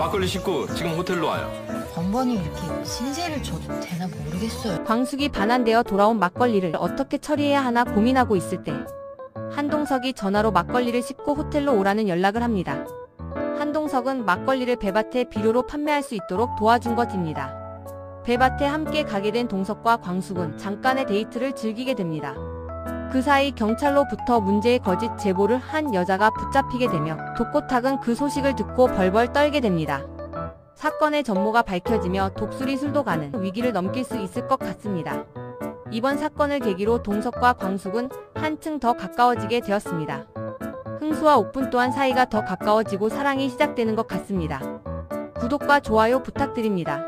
막걸리 싣고 지금 호텔로 와요. 번번이 이렇게 신세를 져도 되나 모르겠어요. 광숙이 반환되어 돌아온 막걸리를 어떻게 처리해야 하나 고민하고 있을 때 한동석이 전화로 막걸리를 싣고 호텔로 오라는 연락을 합니다. 한동석은 막걸리를 배밭에 비료로 판매할 수 있도록 도와준 것입니다. 배밭에 함께 가게 된 동석과 광숙은 잠깐의 데이트를 즐기게 됩니다. 그 사이 경찰로부터 문제의 거짓 제보를 한 여자가 붙잡히게 되며 독고탁은 그 소식을 듣고 벌벌 떨게 됩니다. 사건의 전모가 밝혀지며 독수리 술도가는 위기를 넘길 수 있을 것 같습니다. 이번 사건을 계기로 동석과 광숙은 한층 더 가까워지게 되었습니다. 흥수와 옥분 또한 사이가 더 가까워지고 사랑이 시작되는 것 같습니다. 구독과 좋아요 부탁드립니다.